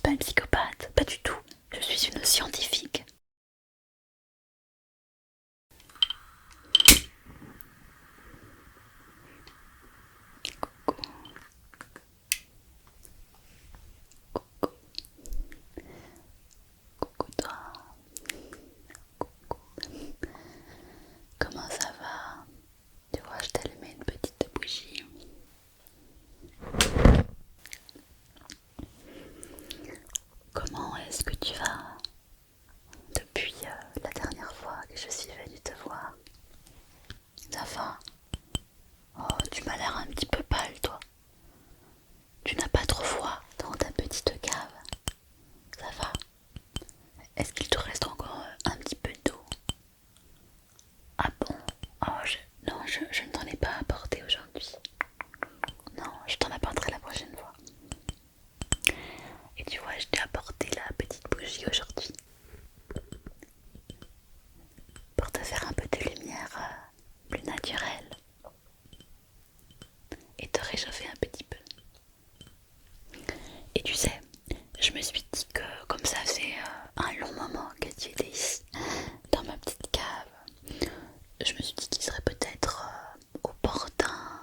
pas une psychopathe, pas du tout. Je suis une scientifique. Coucou toi. Comment ça va? Tu vois, je t'ai allumé une petite bougie. Comment est-ce que tu vas depuis la dernière fois que je suis venue te voir? Ça va? Oh, tu m'as l'air un petit peu pâle, toi. Tu n'as pas trop froid dans ta petite cave. Ça va? Est-ce qu'il te reste encore un petit peu d'eau? Ah bon? Oh, non, je ne t'en ai pas apporté aujourd'hui. Non, je t'en apporterai la prochaine fois. Et tu vois, je t'ai apporté la petite bougie aujourd'hui pour te faire un peu de lumière plus naturelle et te réchauffer un petit peu. Et tu sais, je me suis dit que comme ça faisait un long moment que tu étais ici, dans ma petite cave, je me suis dit qu'il serait peut-être opportun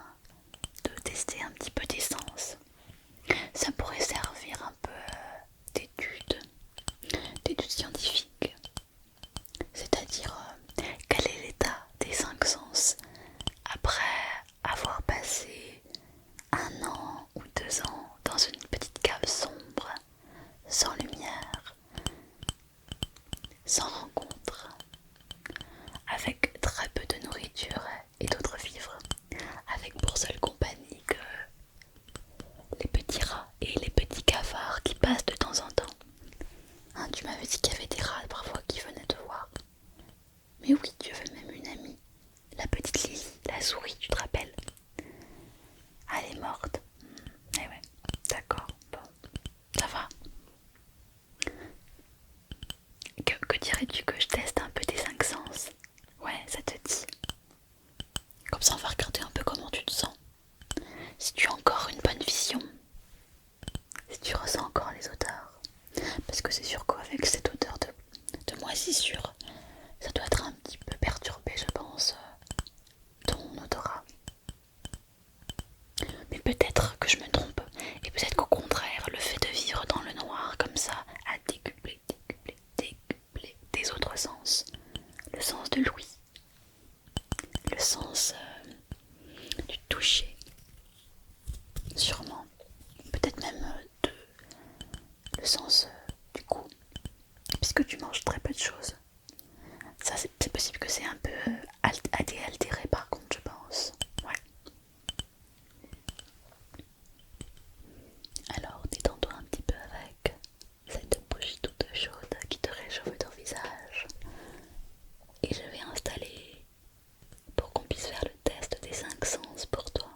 de tester un petit peu d'essence. Ça pourrait servir un peu d'études scientifiques, c'est-à-dire quel est l'état des cinq sens après avoir passé 1 an ou 2 ans dans une petite cave sombre, sans lumière, sans rencontre, avec très peu de nourriture et d'autres vivres, avec pour seule compagnie que les petits rats et les petits cafards qui passent de temps en temps. Hein, tu m'avais dit qu'il y avait des rats parfois qui venaient te voir. Mais oui, tu avais même une amie, la petite Lily, la souris, tu te rappelles? Elle est morte. Eh ouais, d'accord, bon, ça va. Que dirais-tu que je teste un peu tes cinq sens? Ouais, ça te dit. Comme ça, on va regarder un peu comment tu te sens. Si tu as encore une bonne vision, si tu ressens encore les odeurs. Parce que c'est sûr qu'avec cette odeur de moisissure, ça doit être un petit peu perturbé, je pense, ton odorat. Mais peut-être que je me trompe. Et peut-être qu'au contraire, le fait de vivre dans le noir comme ça a décuplé tes autres sens. Le sens de l'ouïe, le sens du toucher, sûrement. Peut-être même le sens du goût, puisque tu manges très peu de choses. Ça, c'est possible que c'est un peu altéré par contre, je pense. Ouais. Alors, détends-toi un petit peu avec cette bougie toute chaude qui te réchauffe ton visage. Et je vais installer pour qu'on puisse faire le test des cinq sens pour toi.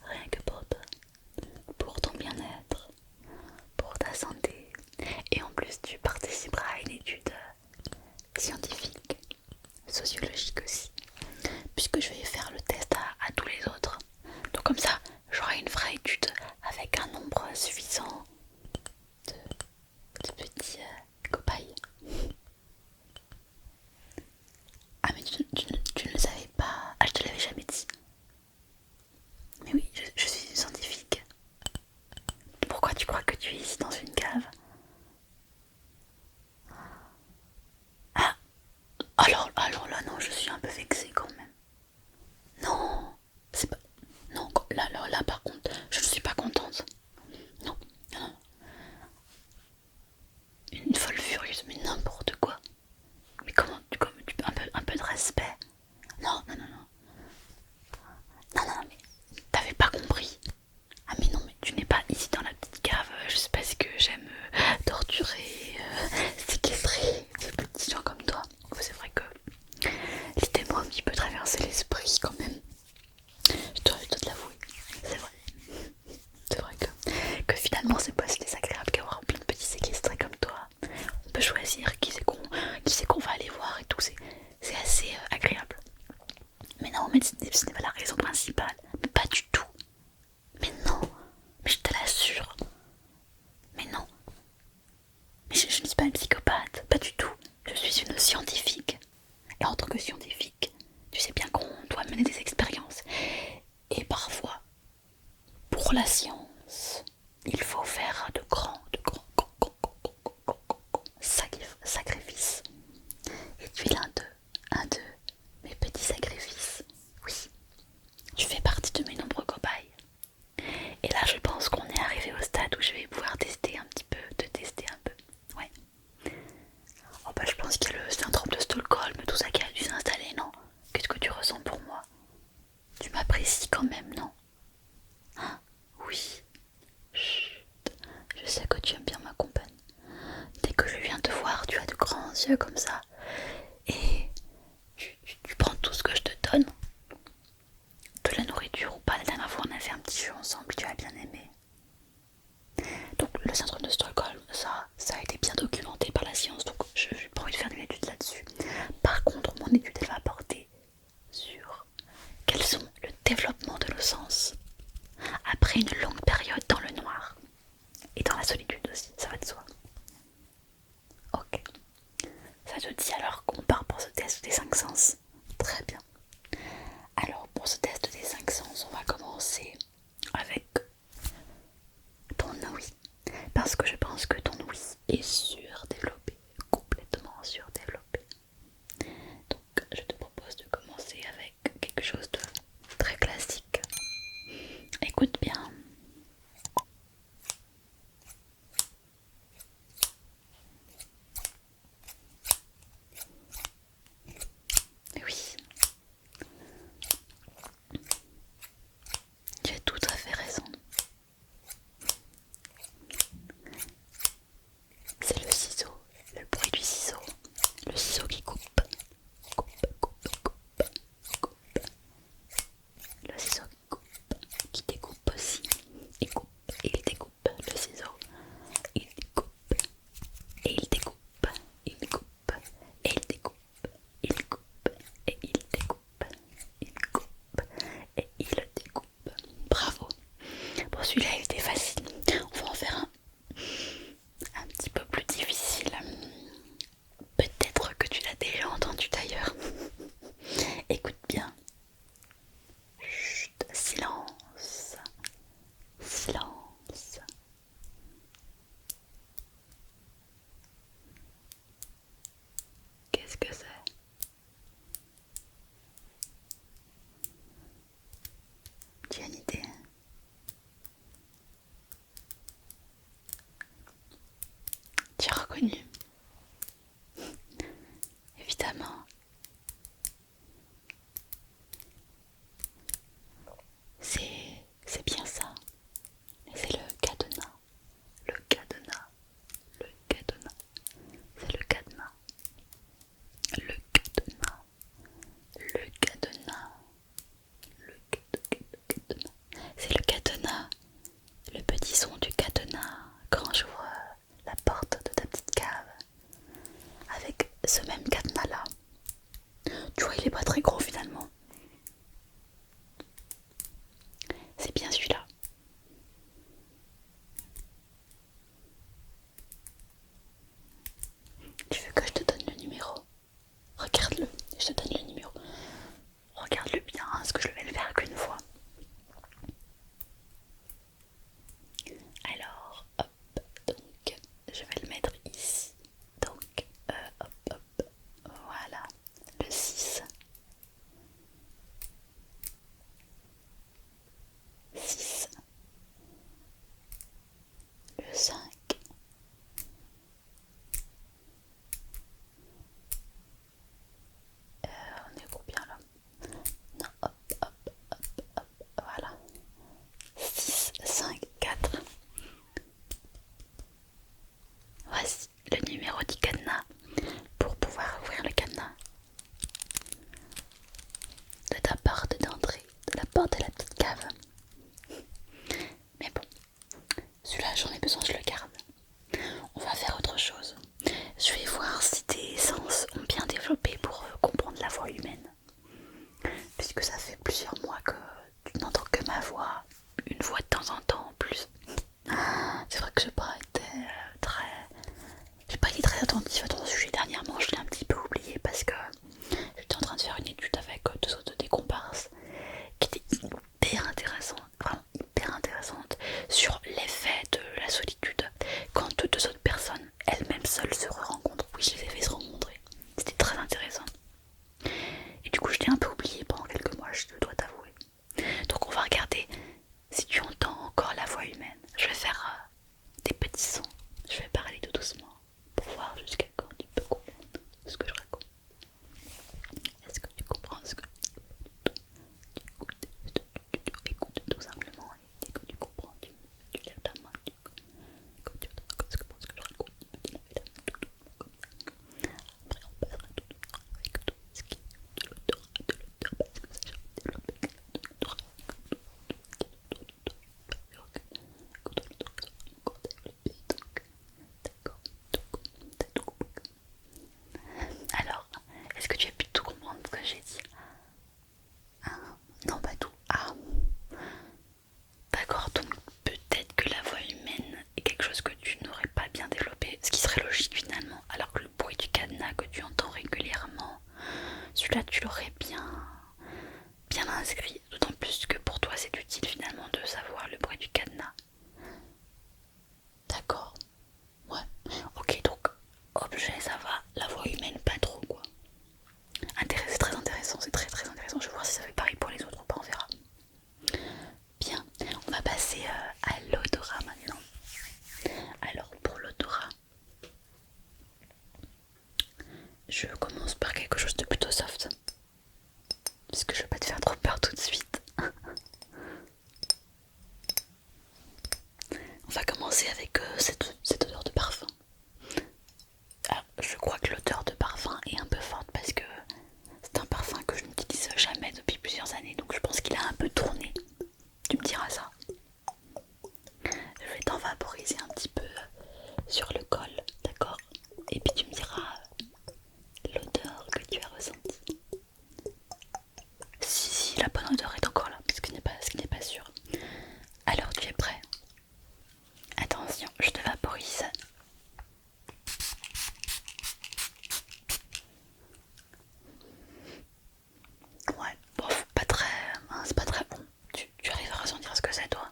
Rien que pour toi. Pour ton bien-être, pour ta santé. Et en plus, tu participeras à une étude scientifique, sociologique aussi, puisque je vais faire le test à tous les autres. Donc comme ça, j'aurai une vraie étude avec un nombre suffisant de petits cobayes. Ah mais tu ne le savais pas. Ah, je te l'avais jamais dit. Mais oui, je suis une scientifique. Pourquoi tu crois que tu es ici dans une cave? Ah, alors là non, je suis un peu vexée quand même. Non, c'est pas... Non, là par contre, je ne suis pas contente. Non, non, une folle furieuse, mais n'importe quoi. Mais comment, un peu de respect. Non, non, non, non. Non, non, mais t'avais pas compris. Ah mais non, mais tu n'es pas ici dans la petite cave juste parce que j'aime torturer, séquestrer des petits gens comme toi. C'est vrai que l'idée moi qui peut traverser l'esprit quand même. Je dois te l'avouer. C'est vrai. C'est vrai que finalement c'est pas si désagréable qu'avoir plein de petits séquestrés comme toi. On peut choisir qui c'est qu'on va aller voir et tout. C'est assez agréable. Mais non, mais ce n'est pas la raison principale. Mais pas du tout. Mais non, mais je te l'assure. Mais non, pour la science, il faut faire de grands sacrifices. Et tu es un de mes petits sacrifices. Oui, tu fais partie de mes nombreux cobayes. Et là, je pense qu'on est arrivé au stade où je vais pouvoir tester un petit peu, te tester un peu. Ouais. Oh bah je pense qu'il y a le syndrome de Stockholm, tout ça qui a dû s'installer, non? Qu'est-ce que tu ressens pour moi? Tu m'apprécies quand même, non? Hein? Oui. Chut. Je sais que tu aimes bien ma compagne. Dès que je viens te voir, tu as de grands yeux comme ça. Et tu prends tout ce que je te donne. De la nourriture ou pas, la dernière fois on a fait un petit jeu ensemble, tu as bien aimé. Donc le syndrome de Stockholm, ça a été bien documenté par la science, donc je n'ai pas envie de faire une étude là-dessus. Par contre, mon étude elle va porter sur quels sont le développement de nos sens après une longue période dans le noir et dans la solitude aussi, ça va de soi. Ok, ça te dit alors qu'on part pour ce test des 5 sens? Très bien. Alors pour ce test des 5 sens, on va commencer avec ton ouïe. Parce que je pense que ton ouïe est surdéveloppé, complètement surdéveloppé. Donc je te propose de commencer avec quelque chose de très classique. Écoute bien. Oui, tu as tout à fait raison. C'est le ciseau, le bruit du ciseau. Le ciseau qui coupe. Le ciseau qui coupe, qui découpe aussi. Il coupe et il découpe. Le ciseau, il découpe et il découpe. Il coupe et il découpe. Il coupe et il découpe. Il coupe et il découpe. Bravo. Bon, celui-là il était facile. On va en faire un petit peu plus difficile. Peut-être que tu l'as déjà entendu d'ailleurs. Écoute bien. Chut, silence. Silence. Qu'est-ce que c'est? Tu as une idée? Tu as reconnu? Évidemment. C'est bien ça. C'est le cadenas. Le cadenas. Le cadenas. C'est le cadenas. Le cadenas. Le cadenas. Cadenas. C'est le cadenas. Le petit son du cadenas quand j'ouvre la porte de ta petite cave. Avec ce même cadenas là. Tu vois, il est pas très gros finalement. C'est bien celui-là. Tu veux que je te donne le numéro? Regarde-le, je te donne le numéro. Regarde-le bien, hein, parce que je vais le faire qu'une fois. Alors, hop, donc je vais le mettre ici. Donc, hop, voilà, le 6. 6. Le 5. On est combien là? Non, hop, voilà. 6, 5, 4. Voici le numéro du cadenas pour pouvoir ouvrir le cadenas de ta porte d'entrée, de la porte de la petite cave. Mais bon, celui-là j'en ai besoin, je le garde. On va faire autre chose. Je vais voir si tes sens ont bien développé pour comprendre la voix humaine. Puisque ça fait plusieurs mois que tu n'entends que ma voix, une voix de temps en temps en plus. C'est vrai que j'ai pas été très attentive à ton sujet dernièrement, je l'ai un petit peu oublié parce que j'étais en train de faire une étude avec deux autres des comparses qui était hyper intéressante, vraiment hyper intéressante. passer à l'odorat maintenant. Alors pour l'odorat, je commence par quelque chose de plutôt soft. Parce que je veux pas te faire trop peur tout de suite. On va commencer avec cette odeur de parfum. Alors, je crois que l'odeur de parfum est un peu forte parce que c'est un parfum que je n'utilise jamais depuis plusieurs années. Donc je pense qu'il a un peu tourné. Tu me diras ça. Je vais t'en vaporiser un petit peu sur le col, d'accord? Et puis tu me diras l'odeur que tu as ressentie. Si la bonne odeur est encore là, ce qui n'est pas sûr. Alors tu es prêt? Attention, je te vaporise. Ouais, bof, pas très, hein, c'est pas très bon. Tu arrives à ressentir ce que c'est toi?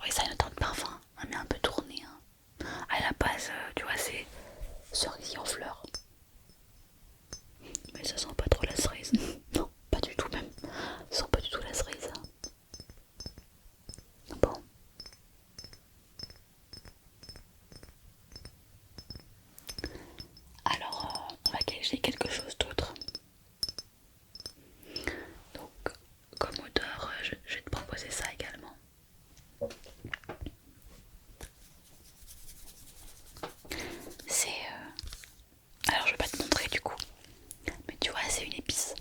Oui, ça a une odeur de parfum, hein, mais un peu tourné. Hein. À la base, tu vois, c'est cerisier en fleurs. Mais ça sent pas trop la cerise. Non, pas du tout même. Ça sent pas du tout la cerise. Bon. Alors, on va cacher quelque chose d'autre. Donc, comme odeur, je vais te proposer ça également. C'est... Alors, je vais pas te montrer du coup. Mais tu vois, c'est une épice.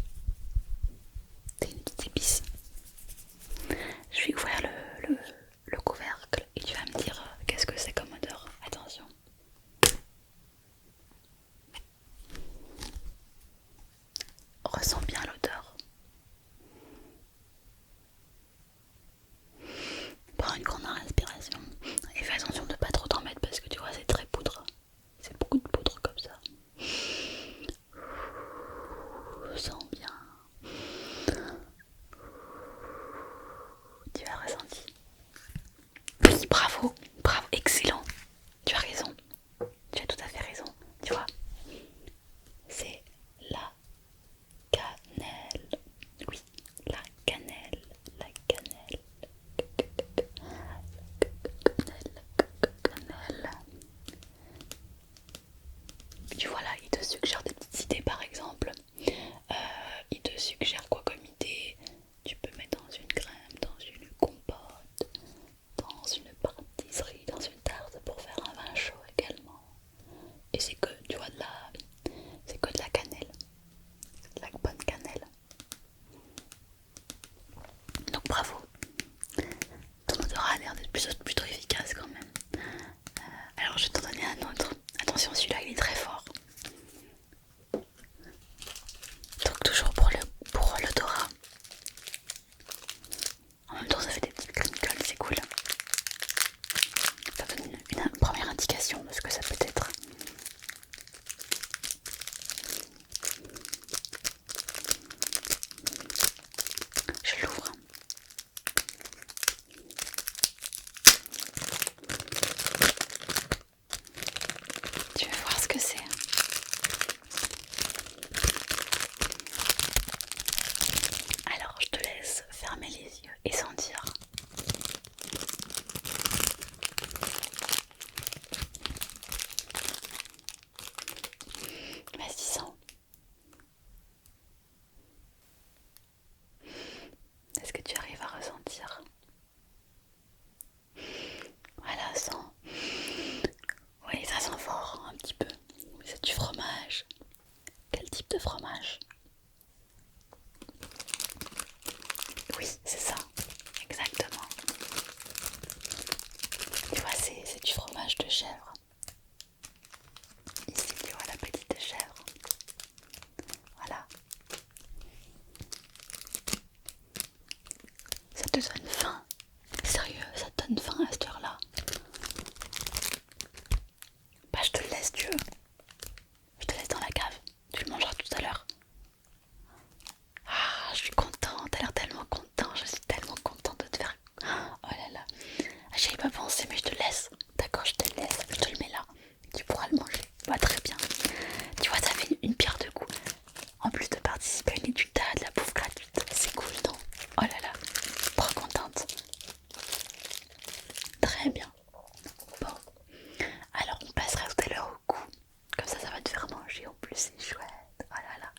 C'est une petite épice. Je vais ouvrir le couvercle et tu vas me dire qu'est-ce que c'est comme odeur. Attention. Ressens bien l'odeur. Prends une grande inspiration et fais attention de ne pas trop t'en mettre parce que tu vois c'est très poudre. C'est beaucoup de poudre comme ça. Sens bien. Tu as ressenti. Oui, bravo, bravo, excellent. Tu as raison. Tu as tout à fait raison. Tu vois, c'est la cannelle. Oui, la cannelle. La cannelle. Cannelle. Tu vois là, il te suggère des petites idées par exemple. Il te suggère quoi comme idée? Tu peux mettre dans une crème, dans une compote, dans une pâtisserie, dans une tarte pour faire un vin chaud également. Et c'est que, tu vois, c'est que de la cannelle. C'est de la bonne cannelle. Donc bravo. Ton odorat a l'air d'être plutôt efficace quand même. Alors je vais t'en donner un autre. Attention, celui-là il est très fort. Donc toujours pour l'odorat. En même temps ça fait des petites crinkles, c'est cool. Ça donne une première indication de ce que ça peut être. Je l'ouvre. Tu vas voir ce que c'est. Très bien. Bon, alors on passera tout à l'heure au goût. Comme ça va te faire manger. En plus, c'est chouette. Oh là là.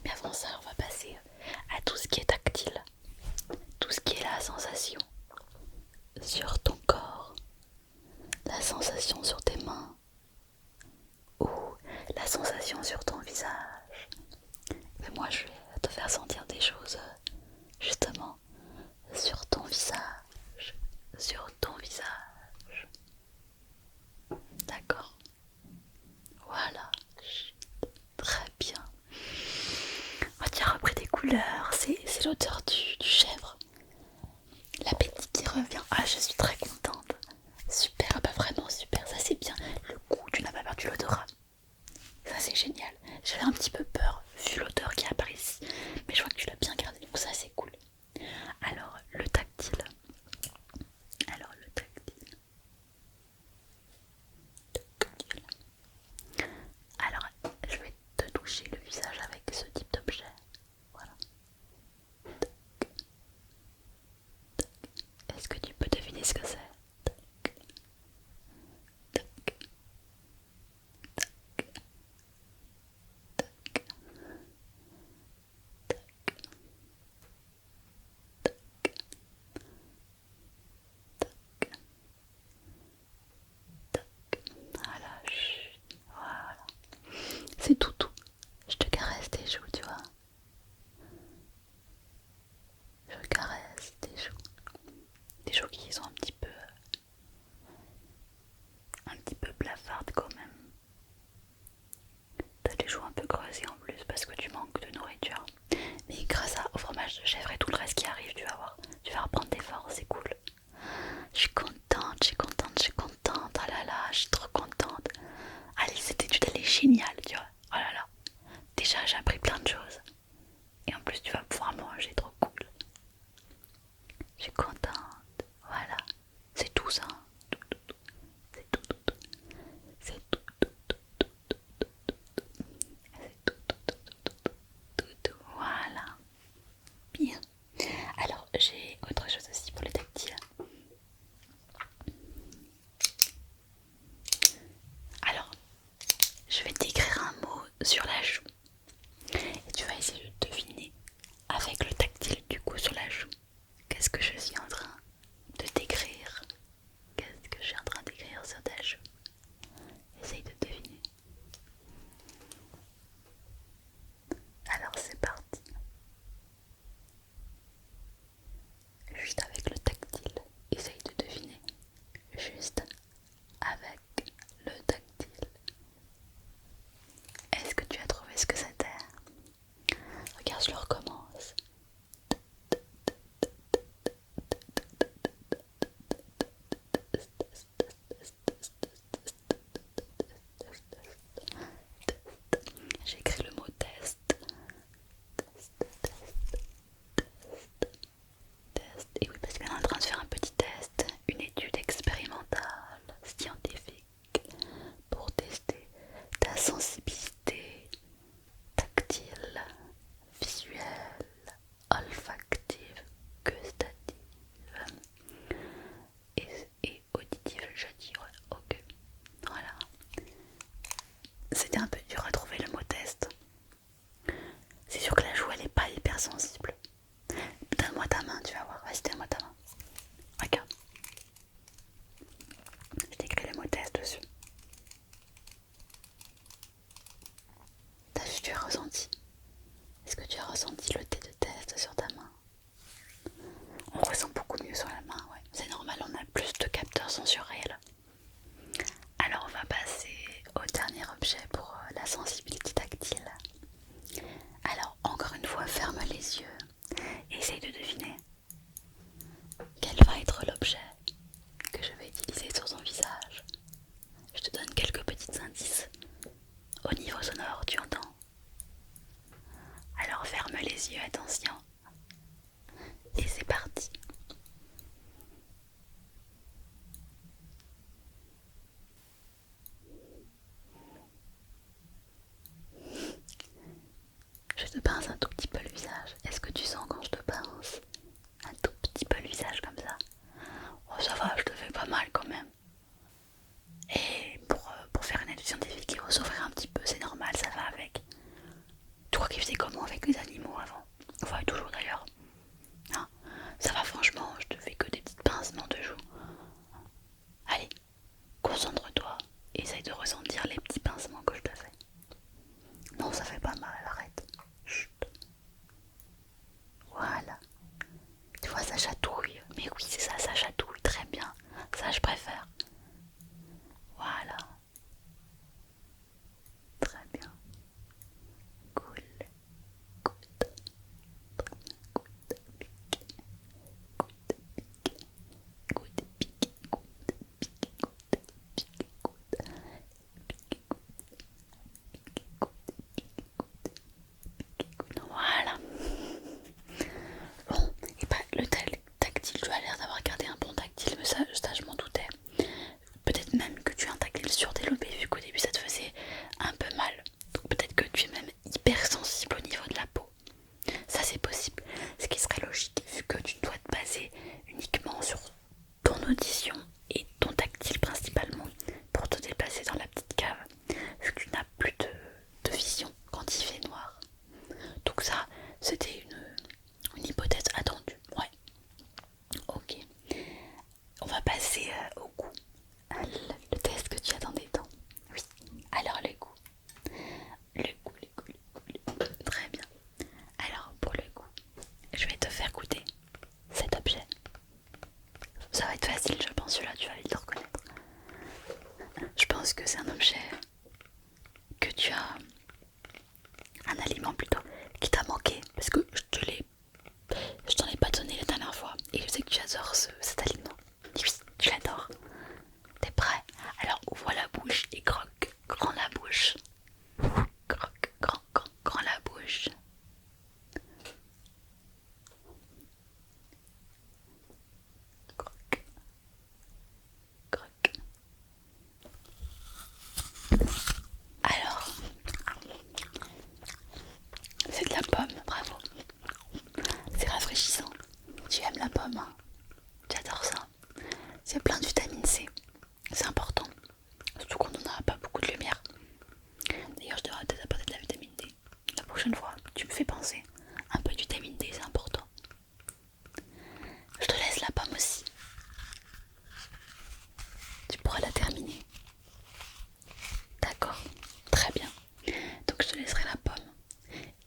Mais avant ça, on va passer à tout ce qui est tactile. Tout ce qui est la sensation sur ton corps. La sensation sur tes mains. Ou la sensation sur ton visage. Mais moi, je vais te faire sentir des choses, justement, sur ton visage. Sur ton visage. D'accord? Voilà. Très bien. Oh, tu as repris des couleurs. C'est l'odeur du chèvre. L'appétit qui revient. Ah, je suis très contente. Super, ah bah vraiment super. Ça, c'est bien. Le goût, tu n'as pas perdu l'odorat. Ça, c'est génial. J'avais un petit peu peur, vu l'odeur qui apparaît ici. Mais je vois que tu l'as bien gardé. Donc, ça, c'est cool. Alors, le tactile. Alors, le tactile. Alors, je vais te toucher le visage avec ce type d'objet. Voilà. Est-ce que tu peux deviner ce que c'est? Voilà, chut, voilà. C'est tout. Je te caresse tes joues, tu vois. Je caresse tes joues. Des joues qui sont un petit peu blafardes quand même. T'as les joues un peu creusées en plus parce que tu manques de nourriture. Mais grâce au fromage de chèvre et tout le reste qui arrive, tu vas voir. Tu vas reprendre des forces, c'est cool. Je suis contente, je suis contente, je suis contente. Oh là là, je suis trop contente. Allez, cette étude elle est géniale, tu vois. Oh là là. Déjà j'ai appris plein de choses. Et en plus tu vas pouvoir manger, trop cool. Je suis contente. Voilà. audition et ton tactile principalement pour te déplacer dans la petite cave, vu que tu n'as plus de vision quand il fait noir. Donc ça, c'était une hypothèse attendue. Ouais. Ok. On va passer au goût. Le test que tu attendais tant. Oui. Alors le goût. Le goût, le goût, le goût. Très bien. Alors pour le goût, je vais te faire goûter cet objet. Ça va être facile, je pense, celui-là tu vas vite le reconnaître. Je pense que c'est un objet que tu as, un aliment plutôt, qui t'a manqué, parce que je t'en ai pas donné la dernière fois, et je sais que tu adores cet aliment. Oui, tu l'adores. T'es prêt? Alors ouvre la bouche et croque, grand la bouche. Croque, grand la bouche. Croque, croque. Alors, c'est de la pomme, bravo. C'est rafraîchissant. Tu aimes la pomme, hein? J'adore ça. C'est plein de vitamine C. C'est important. Surtout quand on n'a pas beaucoup de lumière. D'ailleurs, je devrais peut-être apporter de la vitamine D. La prochaine fois, tu me fais penser. Un peu de vitamine D, c'est important. Je te laisse la pomme aussi. Tu pourras la terminer. D'accord, très bien. Donc je te laisserai la pomme.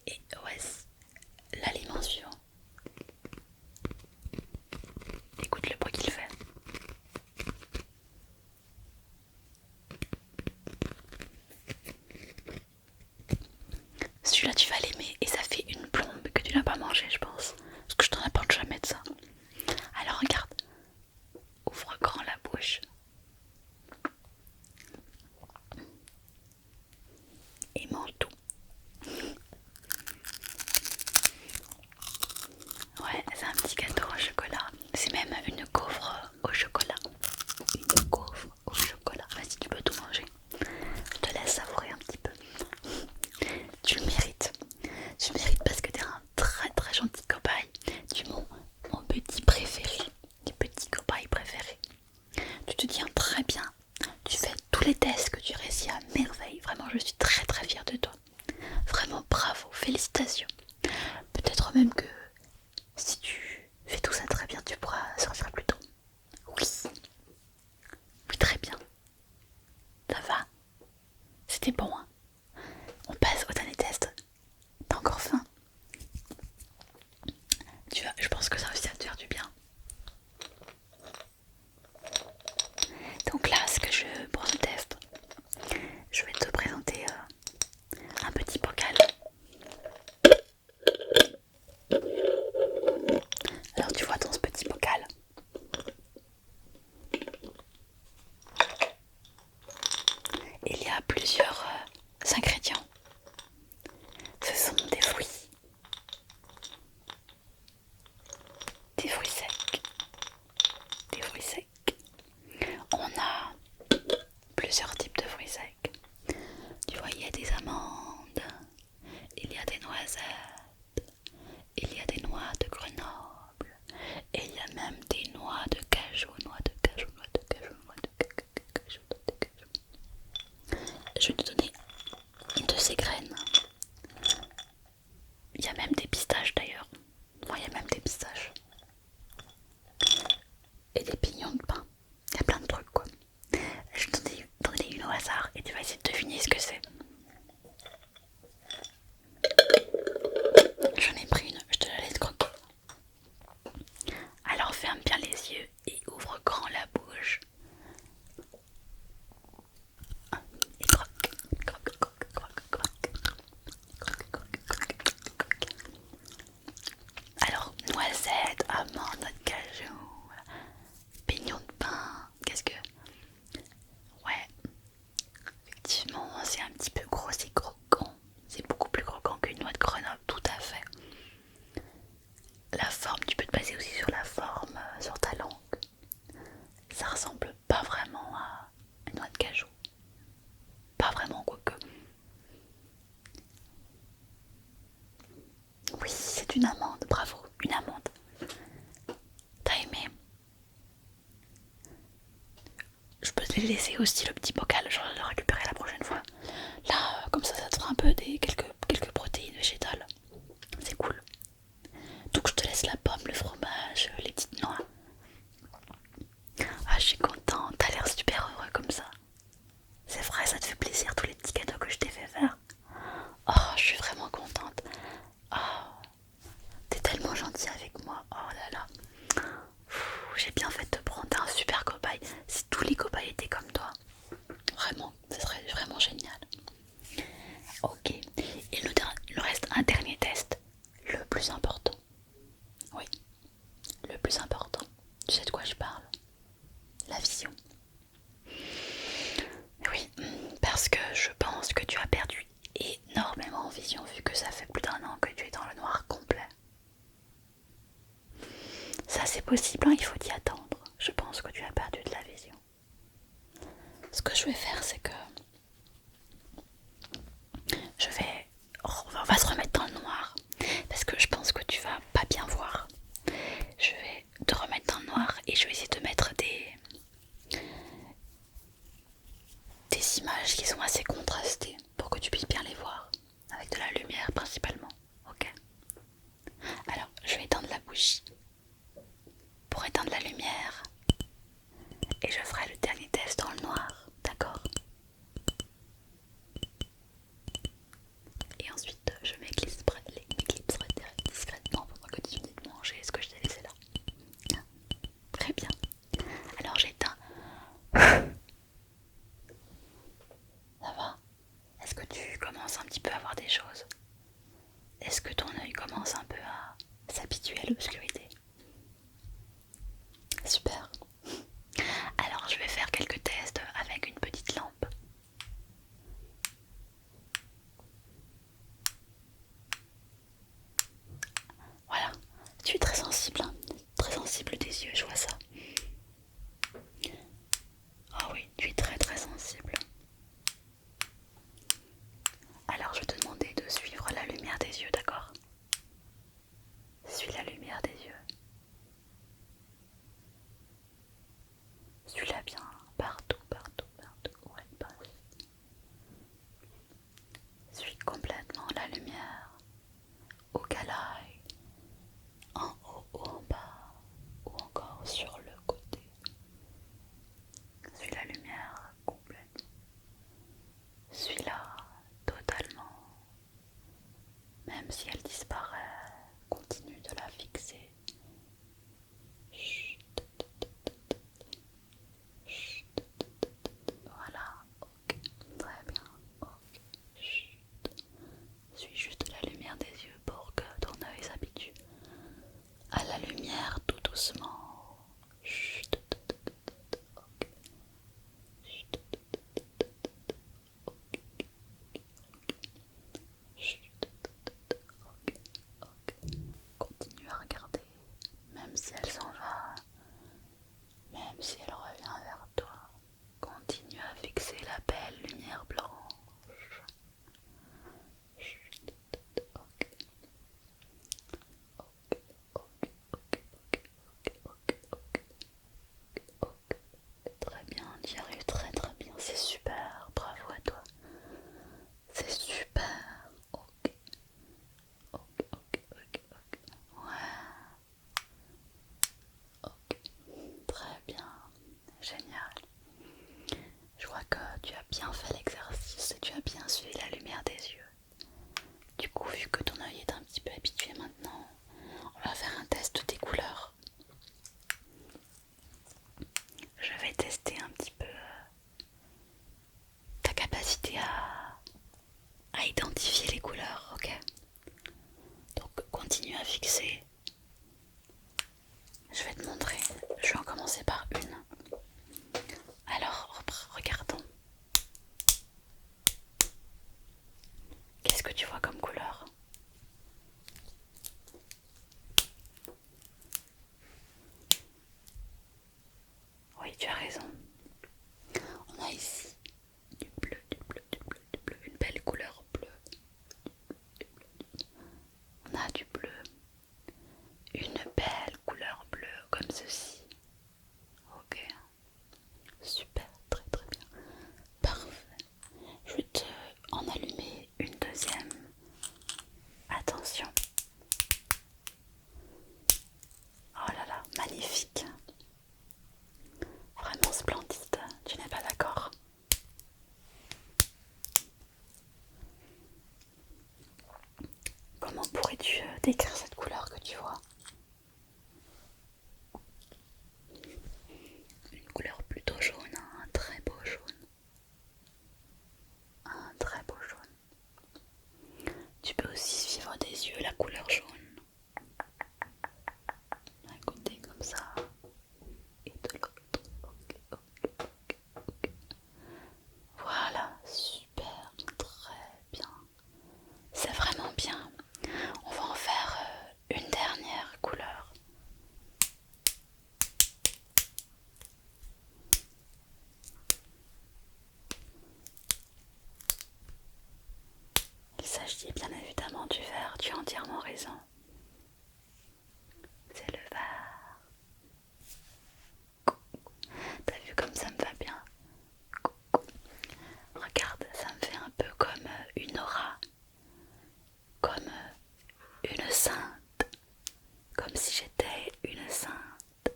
Et ouais, l'aliment suivant. Écoute le bruit qu'il fait. Celui-là tu vas l'aimer et ça fait une plombe que tu n'as pas mangé, je pense. Parce que je t'en apporte jamais de ça. Alors regarde. Ouvre grand la bouche. Et mange tout. Ouais, c'est un petit gâteau au chocolat. C'est même une gaufre au chocolat. Une gaufre au chocolat. Vas-y, tu peux tout manger. Je te laisse savourer un petit peu. Tu le mérites. Tu le mérites parce que t'es un très très gentil cobaye. Tu es mon petit préféré. Tes petits cobayes préférés. Tu te tiens très bien. Tu fais tous les tests que tu réussis à merveille. Vraiment, je suis très très fière de toi. Vraiment bravo, félicitations. Peut-être même que si tu fais tout ça très bien, tu pourras sortir plus tôt. Oui, oui, très bien. Ça va? C'était bon, hein? On passe au dernier test. T'as encore faim? Je pense que ça aussi va te faire du bien. Donc là, ce que je pour le test, je vais te présenter un petit bocal. Alors tu vois dans ce petit bocal, il y a plusieurs ingrédients. Ce sont des fruits secs, des fruits secs. On a plusieurs types de fruits secs. Tu vois, il y a des amandes, il y a des noisettes, il y a des noix de Grenoble, et il y a même des noix de cajou, noix de cajou, noix de cajou, noix de cajou, noix de cajou. Je vais te donner une de ces graines. Il y a même des pistaches d'ailleurs. Moi, il y a même des pistaches. Et des pignons de pain. Il y a plein de trucs quoi. Je vais t'en donner une au hasard et tu vas essayer de deviner ce que c'est. J'en ai pris une, je te la laisse croquer. Alors ferme bien les yeux et ouvre grand la bouche. Et croque, croque, croque, croque, croque. Croque, croque, croque, croque. Alors, noisettes, amandes, noix de cajou, pignon de pain, qu'est-ce que... Ouais, effectivement, c'est un petit peu gros, c'est croquant. C'est beaucoup plus croquant qu'une noix de Grenoble, tout à fait. La forme, tu peux te baser aussi sur la forme, sur ta langue. Ça ressemble pas vraiment à une noix de cajou. Pas vraiment, quoique. Oui, c'est une amande, bravo, une amande. T'as aimé? l'ai laissé aussi le petit bocal, je vais le récupérer la prochaine fois. Là, comme ça te fera un peu quelques protéines végétales. C'est cool. Donc je te laisse la pomme, le fromage, les petites noix. Ah, je suis contente, t'as l'air super heureux comme ça. C'est vrai, ça te fait plaisir tous les petits cadeaux que je t'ai fait faire. Oh, je suis vraiment contente. Oh, t'es tellement gentil avec moi. Oh là là. J'ai bien fait de te prendre, t'es un super cobaye. Si tous les cobayes étaient comme toi, vraiment, ce serait vraiment génial. Ok, et il nous reste un dernier test, le plus important. Oui, le plus important. Tu sais de quoi je parle? La vision. Oui, parce que je pense que tu as perdu énormément en vision vu que ça fait plus d'1 an que tu es dans le noir complet. Ça c'est possible, hein, il faut t'y attendre. Je pense que tu as perdu de la vision. Ce que je vais faire, c'est que on va se remettre dans le noir parce que je pense que tu vas pas bien voir. Je vais te remettre dans le noir et je vais essayer de mettre des images qui sont assez contrastées pour que tu puisses bien les voir avec de la lumière principalement. Ok. Alors je vais éteindre la bougie pour éteindre la lumière et je ferai le dernier test dans le noir. D'accord? Et ensuite je m'éclipserai discrètement pour que tu aies de manger ce que je t'ai laissé là. Très bien. Alors j'éteins. Ça va? Est-ce que tu commences un petit peu à voir des choses? Est-ce que ton œil commence un peu à s'habituer à l'obscurité? Super. Alors je vais faire quelques tests avec une petite lampe. Voilà. Tu es très sensible, hein, très sensible des yeux, je vois ça. Ah oui, tu es très très sensible. Alors je vais te demander de suivre la lumière des yeux, d'accord? Suis la lumière des yeux. Suis-la bien, partout, partout, partout où elle passe. Suis complètement la lumière, auquel aille, en haut ou en bas, ou encore sur le côté. Suis la lumière complètement. Suis-la totalement. Même si elle disparaît, continue de la fixer. Chut, chut. Voilà, ok, très bien, ok. Chut. Suis juste la lumière des yeux pour que ton œil s'habitue à la lumière tout doucement. Chut. Ok. Chut. Chut. Ok. Ok. Continue à regarder, même si elle s'en va, même si elle revient vers toi. Continue à fixer la belle lumière blanche. Chut. Ok. Ok. Ok. Ok. Ok. Ok. Ok. Ok. Très bien, tu y arrives très très bien, c'est super, bravo à toi. C'est super. Ok. Ok. Ok. Ok. Ok. Ouais. Ok. Très bien. Génial. Je vois que tu as bien fait l'exercice et tu as bien suivi la lumière des yeux. Du coup, vu que ton œil est un petit peu habitué maintenant, on va faire un test des couleurs. Je vais tester un petit peu ta capacité à identifier les couleurs, ok? Donc continue à fixer. Je vais te montrer. Je vais en commencer par une. Alors, regardons. Qu'est-ce que tu vois comme couleur? Oui, tu as raison. On a ici du bleu, du bleu, du bleu, du bleu. Une belle couleur bleue. On a du bleu. Une belle couleur bleue comme ceci. Ok. Super, très très Tu as entièrement raison. C'est le Var. T'as vu comme ça me va bien? Regarde, ça me fait un peu comme une aura, comme une sainte, comme si j'étais une sainte.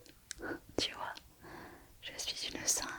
Tu vois, je suis une sainte.